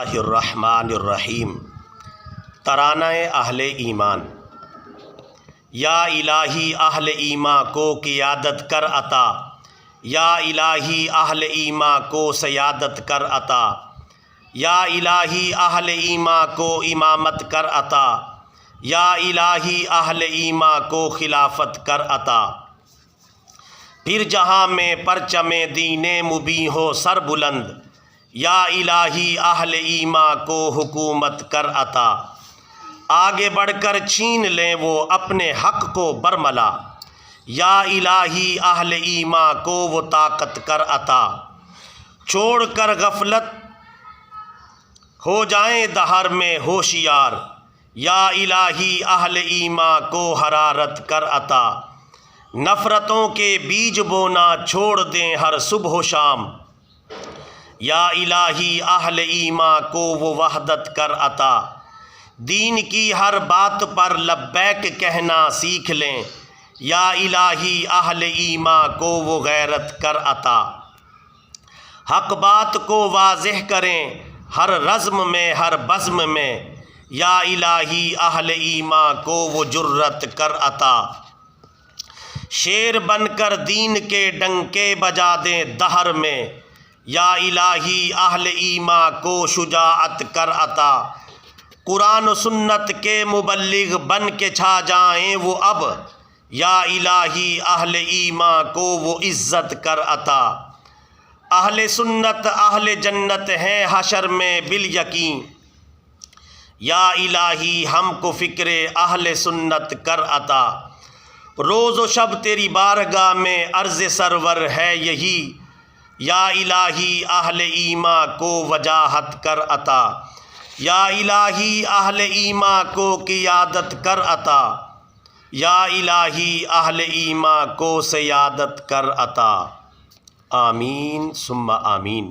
اللہ الرحمن الرحیم۔ ترانہ اہل ایمان۔ یا الہی اہل ایمان کو قیادت کر عطا، یا الہی اہل ایمان کو سیادت کر عطا، یا الہی اہل ایمان کو امامت کر عطا، یا الہی اہل ایمان کو خلافت کر عطا۔ پھر جہاں میں پرچم دین مبین ہو سر بلند، یا الہی اہل ایمان کو حکومت کر عطا۔ آگے بڑھ کر چھین لیں وہ اپنے حق کو برملا، یا الہی اہل ایمان کو وہ طاقت کر عطا۔ چھوڑ کر غفلت ہو جائیں دہر میں ہوشیار، یا الہی اہل ایمان کو حرارت کر عطا۔ نفرتوں کے بیج بونا چھوڑ دیں ہر صبح و شام، یا الہی اہل ایمان کو وہ وحدت کر عطا۔ دین کی ہر بات پر لبیک کہنا سیکھ لیں، یا الہی اہل ایمان کو وہ غیرت کر عطا۔ حق بات کو واضح کریں ہر رزم میں ہر بزم میں، یا الہی اہل ایمان کو وہ جرت کر عطا۔ شیر بن کر دین کے ڈنکے بجا دیں دہر میں، یا الہی اہل ایمان کو شجاعت کر عطا۔ قرآن و سنت کے مبلغ بن کے چھا جائیں وہ اب، یا الہی اہل ایمان کو وہ عزت کر عطا۔ اہل سنت اہل جنت ہیں حشر میں بالیقین، یا الہی ہم کو فکر اہل سنت کر عطا۔ روز و شب تیری بارگاہ میں عرض سرور ہے یہی، یا الہی اہل ایمان کو وجاہت کر عطا۔ یا الہی اہل ایمان کو قیادت کر عطا، یا الہی اہل ایمان کو سیادت کر عطا۔ آمین ثم آمین۔